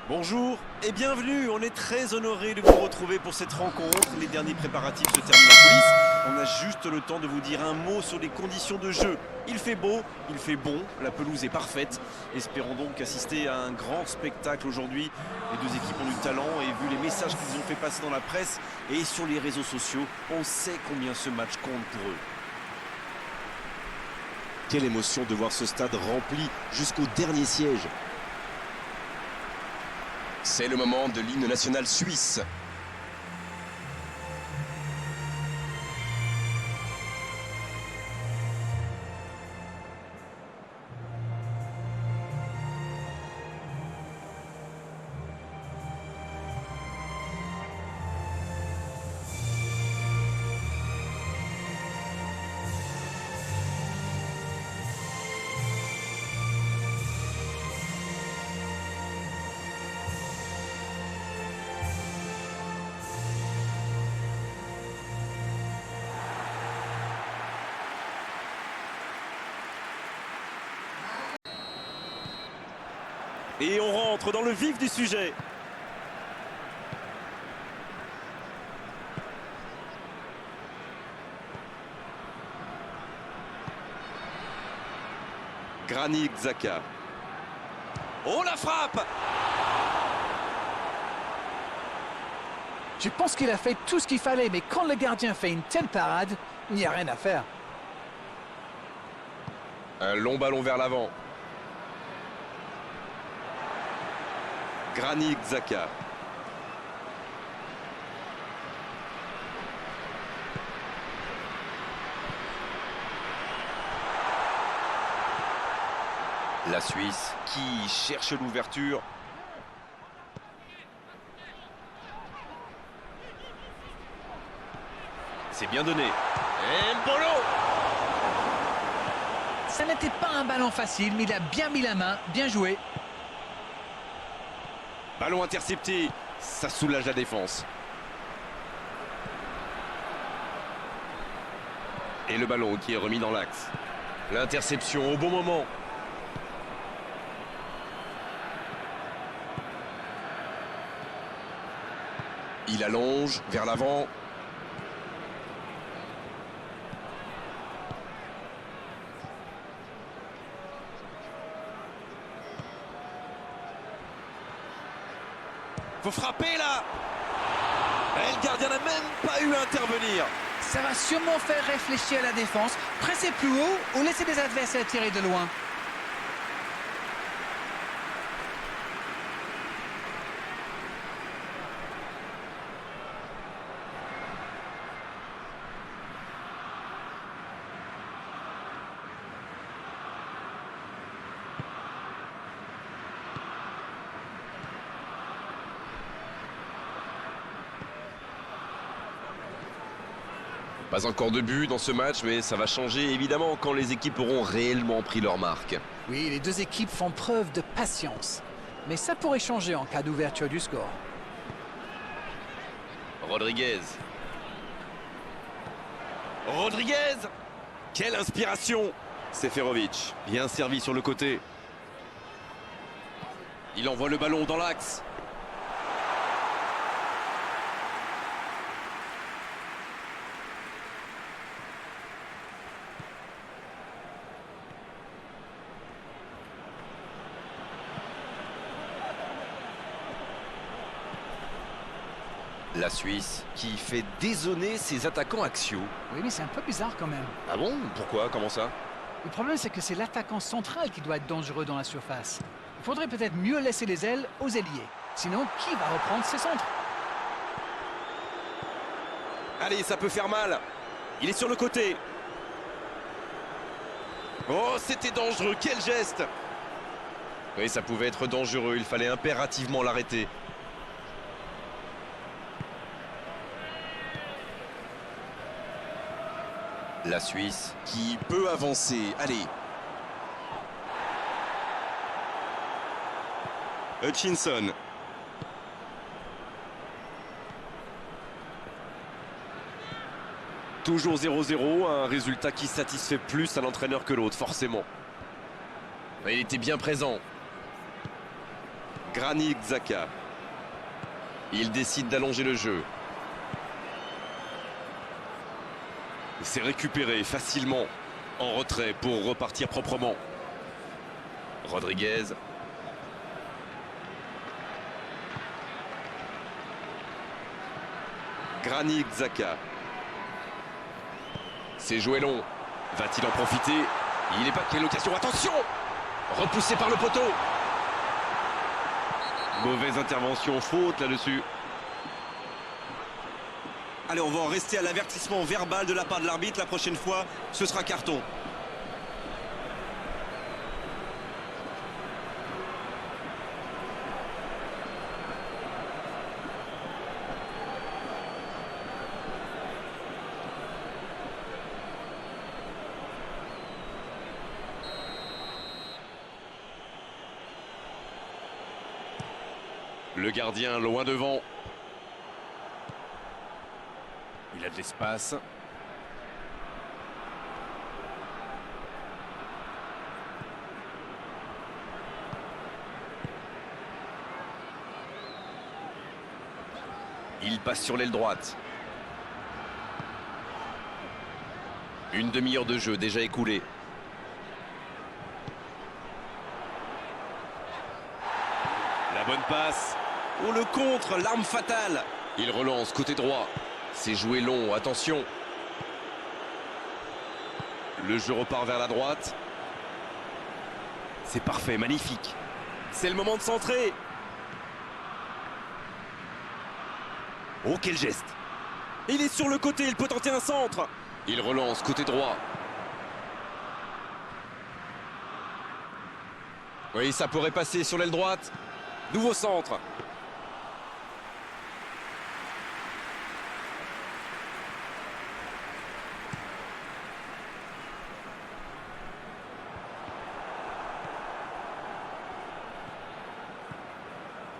Bonjour et bienvenue, on est très honoré de vous retrouver pour cette rencontre. Les derniers préparatifs se terminent en coulisses. On a juste le temps de vous dire un mot sur les conditions de jeu. Il fait beau, il fait bon, la pelouse est parfaite. Espérons donc assister à un grand spectacle aujourd'hui. Les deux équipes ont du talent et vu les messages qu'ils ont fait passer dans la presse et sur les réseaux sociaux, on sait combien ce match compte pour eux. Quelle émotion de voir ce stade rempli jusqu'au dernier siège. C'est le moment de l'hymne national suisse. Et on rentre dans le vif du sujet. Granit Xhaka. Oh la frappe! Je pense qu'il a fait tout ce qu'il fallait, mais quand le gardien fait une telle parade, il n'y a rien à faire. Un long ballon vers l'avant. Granit Xhaka. La Suisse qui cherche l'ouverture. C'est bien donné. Et Mbolo! Ça n'était pas un ballon facile, mais il a bien mis la main, bien joué. Ballon intercepté, ça soulage la défense. Et le ballon qui est remis dans l'axe. L'interception au bon moment. Il allonge vers l'avant. Faut frapper là! Et le gardien n'a même pas eu à intervenir. Ça va sûrement faire réfléchir la défense. Presser plus haut ou laisser des adversaires tirer de loin. Pas encore de but dans ce match, mais ça va changer évidemment quand les équipes auront réellement pris leur marque. Oui, les deux équipes font preuve de patience. Mais ça pourrait changer en cas d'ouverture du score. Rodriguez. Rodriguez! Quelle inspiration! Seferovic, bien servi sur le côté. Il envoie le ballon dans l'axe. La Suisse qui fait dézonner ses attaquants axiaux. Oui, mais c'est un peu bizarre quand même. Ah bon? Pourquoi? Comment ça? Le problème, c'est que c'est l'attaquant central qui doit être dangereux dans la surface. Il faudrait peut-être mieux laisser les ailes aux ailiers. Sinon, qui va reprendre ses centres? Allez, ça peut faire mal. Il est sur le côté. Oh, c'était dangereux. Quel geste! Oui, ça pouvait être dangereux. Il fallait impérativement l'arrêter. La Suisse qui peut avancer. Allez. Hutchinson. Toujours 0-0, un résultat qui satisfait plus à l'entraîneur que l'autre, forcément. Il était bien présent. Granit Xhaka. Il décide d'allonger le jeu. C'est récupéré facilement en retrait pour repartir proprement. Rodriguez. Granit Xhaka. C'est joué long. Va-t-il en profiter? Il n'est pas quelle occasion. Attention! Repoussé par le poteau. Mauvaise intervention, faute là-dessus. Allez, on va en rester à l'avertissement verbal de la part de l'arbitre. La prochaine fois, ce sera carton. Le gardien loin devant. Il a de l'espace. Il passe sur l'aile droite. Une demi-heure de jeu déjà écoulée. La bonne passe. Oh, le contre, l'arme fatale. Il relance côté droit. C'est joué long, attention. Le jeu repart vers la droite. C'est parfait, magnifique. C'est le moment de centrer. Oh, quel geste. Il est sur le côté, il peut tenter un centre. Il relance côté droit. Oui, ça pourrait passer sur l'aile droite. Nouveau centre.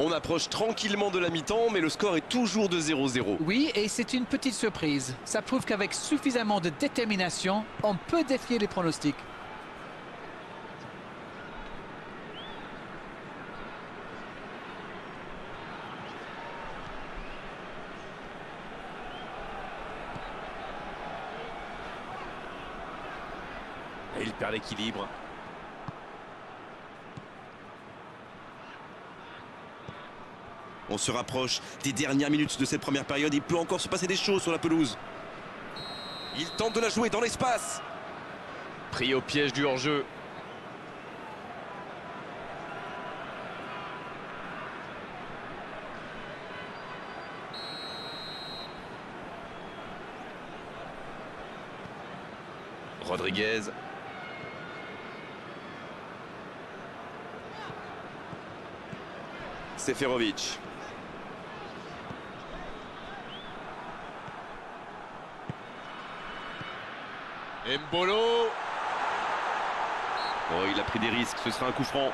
On approche tranquillement de la mi-temps, mais le score est toujours de 0-0. Oui, et c'est une petite surprise. Ça prouve qu'avec suffisamment de détermination, on peut défier les pronostics. Et il perd l'équilibre. On se rapproche des dernières minutes de cette première période. Il peut encore se passer des choses sur la pelouse. Il tente de la jouer dans l'espace. Pris au piège du hors-jeu. Rodriguez. Seferovic. Mbolo. Oh, il a pris des risques, ce sera un coup franc.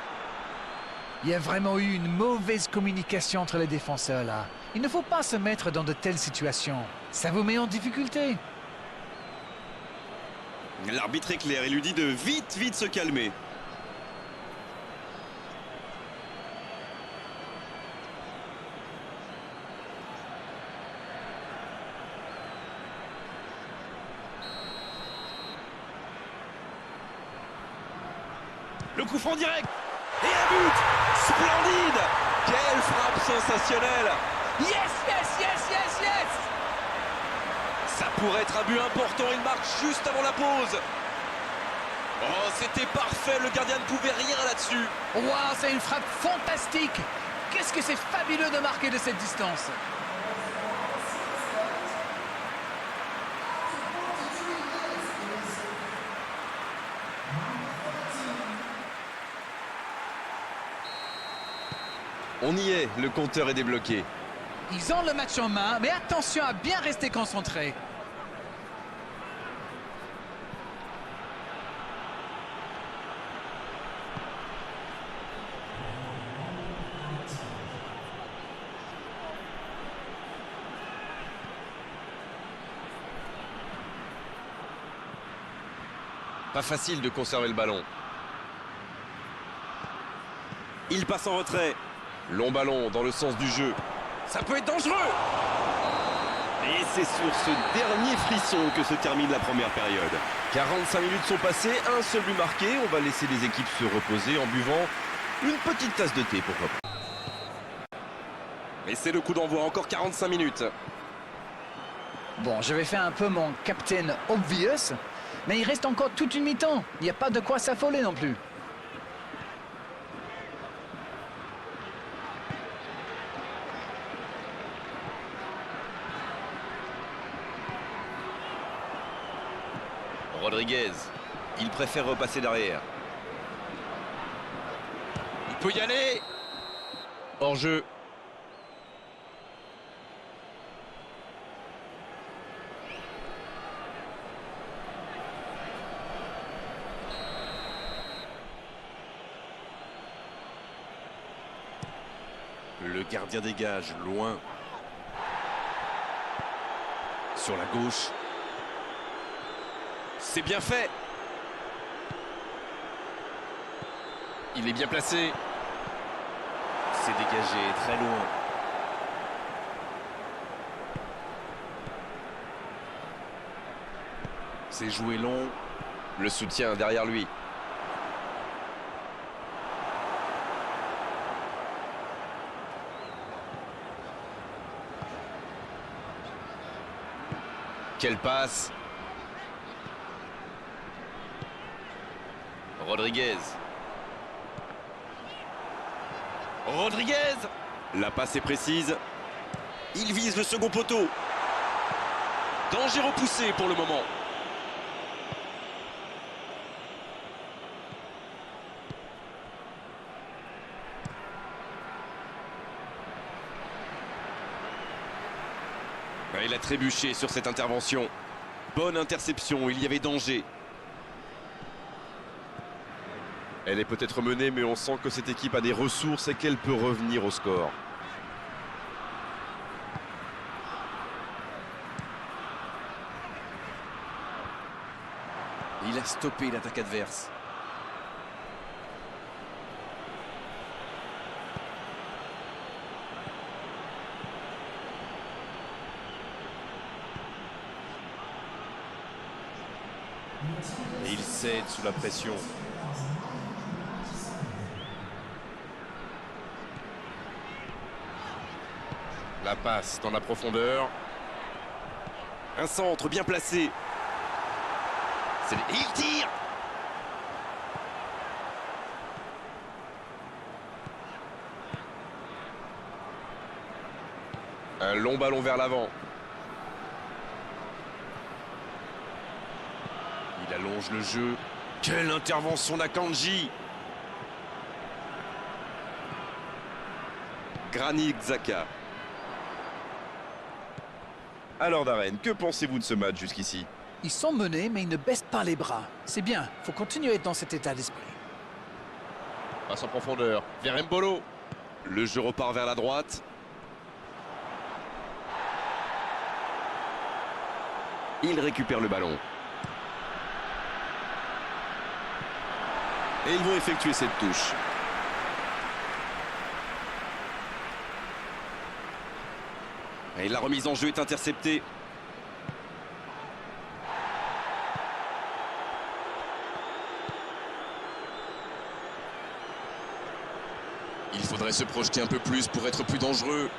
Il y a vraiment eu une mauvaise communication entre les défenseurs là. Il ne faut pas se mettre dans de telles situations. Ça vous met en difficulté. L'arbitre est clair, il lui dit de vite se calmer. Le coup franc direct. Et un but. Splendide. Quelle frappe sensationnelle. Yes, yes, yes, yes, yes! Ça pourrait être un but important, il marque juste avant la pause. Oh, c'était parfait, le gardien ne pouvait rien là-dessus. Waouh, c'est une frappe fantastique! Qu'est-ce que c'est fabuleux de marquer de cette distance! On y est, le compteur est débloqué. Ils ont le match en main, mais attention à bien rester concentré. Pas facile de conserver le ballon. Il passe en retrait. Long ballon dans le sens du jeu. Ça peut être dangereux. Et c'est sur ce dernier frisson que se termine la première période. 45 minutes sont passées, un seul but marqué. On va laisser les équipes se reposer en buvant une petite tasse de thé, pourquoi pas. Et c'est le coup d'envoi, encore 45 minutes. Bon, je vais faire un peu mon captain obvious, mais il reste encore toute une mi-temps. Il n'y a pas de quoi s'affoler non plus. Rodriguez, il préfère repasser derrière. Il peut y aller. Hors jeu. Le gardien dégage, loin. Sur la gauche. C'est bien fait. Il est bien placé. C'est dégagé, très loin. C'est joué long. Le soutien derrière lui. Quelle passe. Rodriguez. Rodriguez. La passe est précise. Il vise le second poteau. Danger repoussé pour le moment. Il a trébuché sur cette intervention. Bonne interception, il y avait danger. Elle est peut-être menée, mais on sent que cette équipe a des ressources et qu'elle peut revenir au score. Il a stoppé l'attaque adverse. Et il cède sous la pression. La passe dans la profondeur. Un centre bien placé. Il tire. Un long ballon vers l'avant. Il allonge le jeu. Quelle intervention d'Akanji. Granit Xhaka. Alors Darren, que pensez-vous de ce match jusqu'ici? Ils sont menés, mais ils ne baissent pas les bras. C'est bien, faut continuer dans cet état d'esprit. Passe en profondeur, vers Mbolo. Le jeu repart vers la droite. Il récupère le ballon. Et ils vont effectuer cette touche. Et la remise en jeu est interceptée. Il faudrait se projeter un peu plus pour être plus dangereux.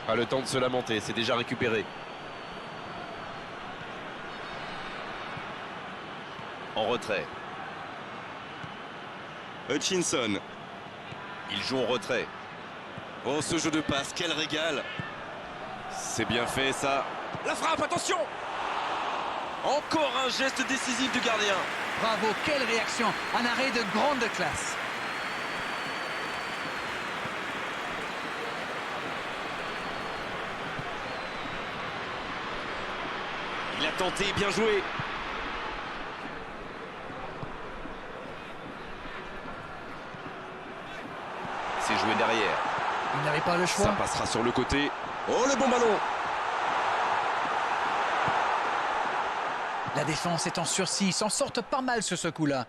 Pas le temps de se lamenter, c'est déjà récupéré. En retrait. Hutchinson. Il joue en retrait. Oh, ce jeu de passe, quel régal. C'est bien fait, ça. La frappe, attention. Encore un geste décisif du gardien. Bravo, quelle réaction. Un arrêt de grande classe. Il a tenté, bien joué. C'est joué derrière. Il n'avait pas le choix. Ça passera sur le côté. Oh, le bon ballon. La La défense est en sursis, ils s'en sortent pas mal sur ce coup-là.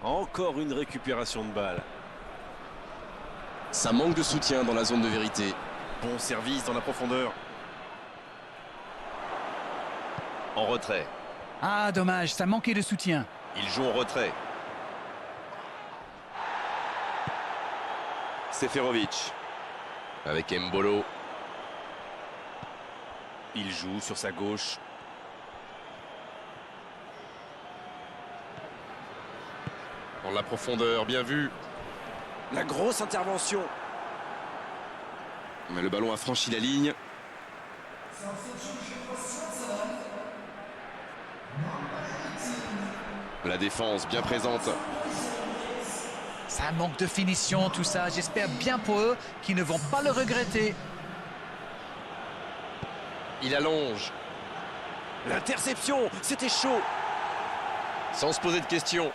Encore une récupération de balle. Ça manque de soutien dans la zone de vérité. Bon service dans la profondeur. En retrait. Ah, dommage, ça manquait de soutien. Il joue en retrait. Seferovic. Avec Mbolo. Il joue sur sa gauche. Dans la profondeur, bien vu. La grosse intervention. Mais le ballon a franchi la ligne. La défense bien présente. Ça manque de finition, tout ça. J'espère bien pour eux qu'ils ne vont pas le regretter. Il allonge. L'interception, c'était chaud. Sans se poser de questions.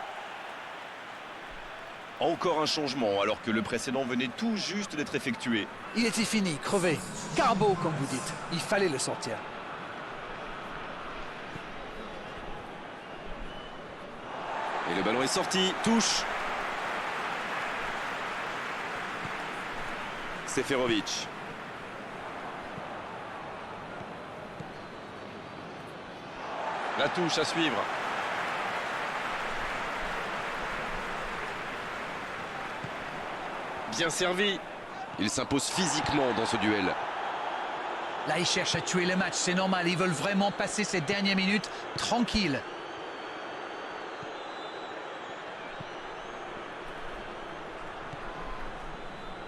Encore un changement alors que le précédent venait tout juste d'être effectué. Il était fini, crevé. Carbo, comme vous dites. Il fallait le sortir. Et le ballon est sorti, touche. Seferovic. La touche à suivre. Bien servi. Il s'impose physiquement dans ce duel. Là, ils cherchent à tuer le match, c'est normal. Ils veulent vraiment passer ces dernières minutes tranquilles.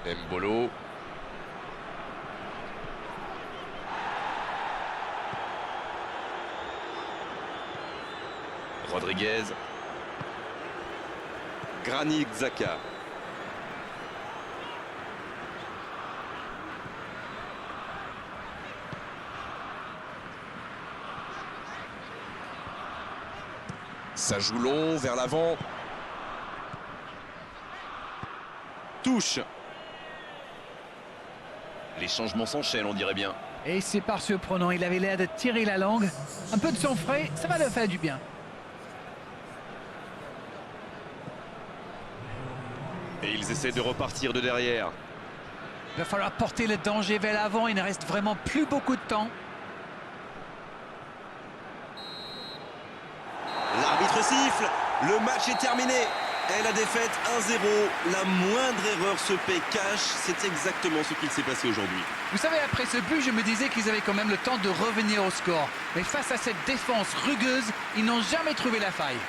Mbolo. Rodriguez. Granit Xhaka. Ça joue long vers l'avant. Touche. Les changements s'enchaînent, on dirait bien. Et c'est par surprenant, il avait l'air de tirer la langue. Un peu de sang frais, ça va leur faire du bien. Et ils essaient de repartir de derrière. Il va falloir porter le danger vers l'avant, il ne reste vraiment plus beaucoup de temps. L'arbitre siffle, le match est terminé. Et la défaite 1-0, la moindre erreur se paie cash. C'est exactement ce qu'il s'est passé aujourd'hui. Vous savez, après ce but, je me disais qu'ils avaient quand même le temps de revenir au score. Mais face à cette défense rugueuse, ils n'ont jamais trouvé la faille.